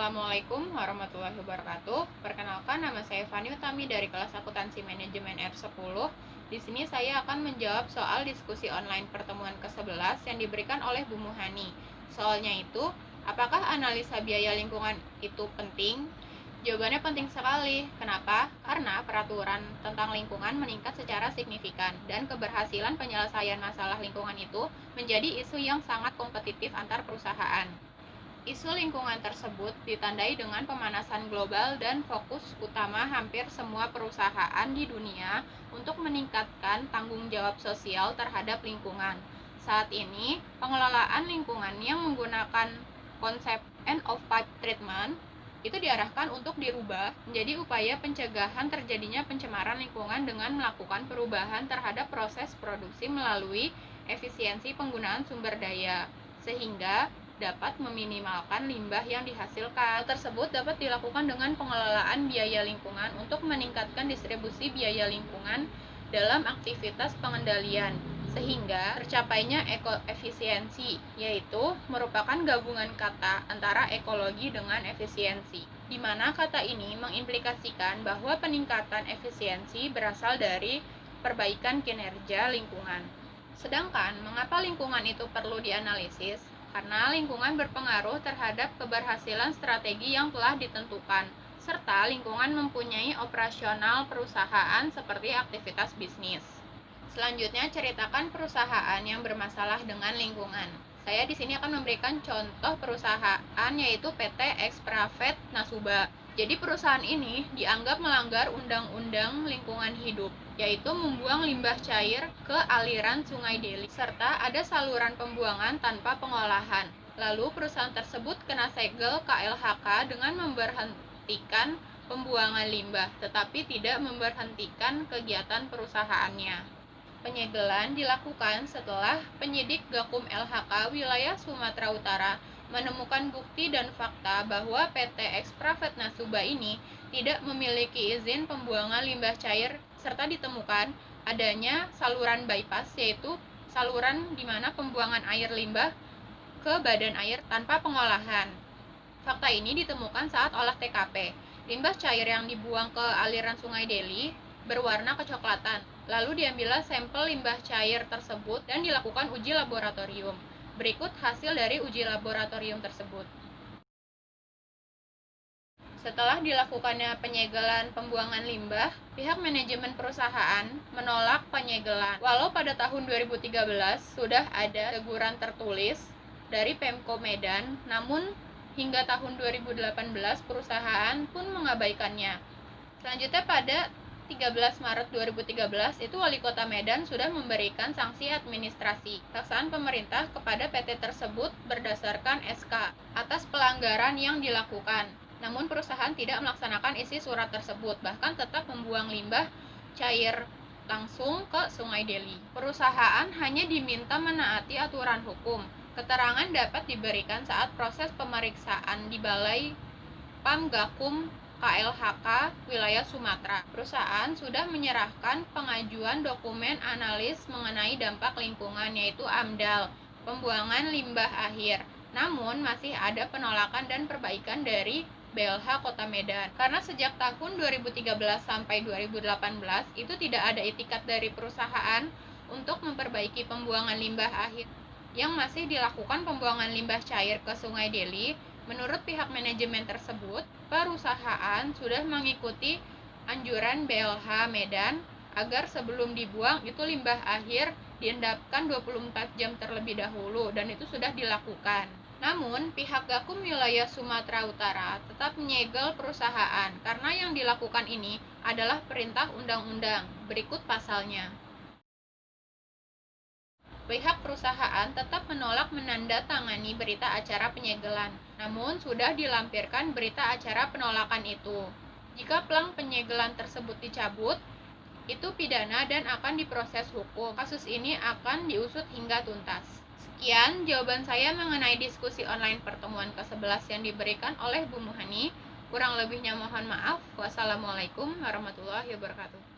Assalamualaikum warahmatullahi wabarakatuh. Perkenalkan, nama saya Fani Utami dari kelas Akuntansi Manajemen R10. Di sini saya akan menjawab soal diskusi online pertemuan ke-11 yang diberikan oleh Bu Muhani. Soalnya itu, apakah analisa biaya lingkungan itu penting? Jawabannya penting sekali. Kenapa? Karena peraturan tentang lingkungan meningkat secara signifikan dan keberhasilan penyelesaian masalah lingkungan itu menjadi isu yang sangat kompetitif antar perusahaan. Isu lingkungan tersebut ditandai dengan pemanasan global dan fokus utama hampir semua perusahaan di dunia untuk meningkatkan tanggung jawab sosial terhadap lingkungan. Saat ini, pengelolaan lingkungan yang menggunakan konsep end of pipe treatment itu diarahkan untuk dirubah menjadi upaya pencegahan terjadinya pencemaran lingkungan dengan melakukan perubahan terhadap proses produksi melalui efisiensi penggunaan sumber daya, sehingga dapat meminimalkan limbah yang dihasilkan. Hal tersebut dapat dilakukan dengan pengelolaan biaya lingkungan untuk meningkatkan distribusi biaya lingkungan dalam aktivitas pengendalian, sehingga tercapainya ekoefisiensi, yaitu merupakan gabungan kata antara ekologi dengan efisiensi, di mana kata ini mengimplikasikan bahwa peningkatan efisiensi berasal dari perbaikan kinerja lingkungan. Sedangkan, mengapa lingkungan itu perlu dianalisis? Karena lingkungan berpengaruh terhadap keberhasilan strategi yang telah ditentukan, serta lingkungan mempunyai operasional perusahaan seperti aktivitas bisnis. Selanjutnya, ceritakan perusahaan yang bermasalah dengan lingkungan. Saya di sini akan memberikan contoh perusahaan yaitu PT Expravet Nasuba. Jadi perusahaan ini dianggap melanggar Undang-Undang Lingkungan Hidup, yaitu membuang limbah cair ke aliran Sungai Deli, serta ada saluran pembuangan tanpa pengolahan. Lalu perusahaan tersebut kena segel KLHK dengan memberhentikan pembuangan limbah, tetapi tidak memberhentikan kegiatan perusahaannya. Penyegelan dilakukan setelah penyidik Gakum LHK wilayah Sumatera Utara menemukan bukti dan fakta bahwa PT Expravet Nasuba ini tidak memiliki izin pembuangan limbah cair serta ditemukan adanya saluran bypass, yaitu saluran di mana pembuangan air limbah ke badan air tanpa pengolahan. Fakta ini ditemukan saat olah TKP. Limbah cair yang dibuang ke aliran Sungai Deli berwarna kecoklatan. Lalu diambillah sampel limbah cair tersebut dan dilakukan uji laboratorium. Berikut hasil dari uji laboratorium tersebut. Setelah dilakukannya penyegelan pembuangan limbah, pihak manajemen perusahaan menolak penyegelan. Walau pada tahun 2013 sudah ada teguran tertulis dari Pemko Medan, namun hingga tahun 2018 perusahaan pun mengabaikannya. Selanjutnya pada 13 Maret 2013 itu Wali Kota Medan sudah memberikan sanksi administrasi paksaan pemerintah kepada PT tersebut berdasarkan SK atas pelanggaran yang dilakukan. Namun perusahaan tidak melaksanakan isi surat tersebut, bahkan tetap membuang limbah cair langsung ke Sungai Deli. Perusahaan hanya diminta menaati aturan hukum. Keterangan dapat diberikan saat proses pemeriksaan di Balai PAM Gakum KLHK wilayah Sumatera. Perusahaan sudah menyerahkan pengajuan dokumen analis mengenai dampak lingkungan yaitu AMDAL, pembuangan limbah akhir. Namun masih ada penolakan dan perbaikan dari BLH Kota Medan. Karena sejak tahun 2013 sampai 2018 itu tidak ada itikat dari perusahaan untuk memperbaiki pembuangan limbah akhir yang masih dilakukan pembuangan limbah cair ke Sungai Deli. Menurut pihak manajemen tersebut, perusahaan sudah mengikuti anjuran BLH Medan agar sebelum dibuang itu limbah akhir diendapkan 24 jam terlebih dahulu, dan itu sudah dilakukan. Namun, pihak Gakum wilayah Sumatera Utara tetap menyegel perusahaan karena yang dilakukan ini adalah perintah undang-undang. Berikut pasalnya. Pihak perusahaan tetap menolak menandatangani berita acara penyegelan, namun sudah dilampirkan berita acara penolakan itu. Jika plang penyegelan tersebut dicabut, itu pidana dan akan diproses hukum. Kasus ini akan diusut hingga tuntas. Sekian jawaban saya mengenai diskusi online pertemuan ke-11 yang diberikan oleh Bu Muhani. Kurang lebihnya mohon maaf. Wassalamualaikum warahmatullahi wabarakatuh.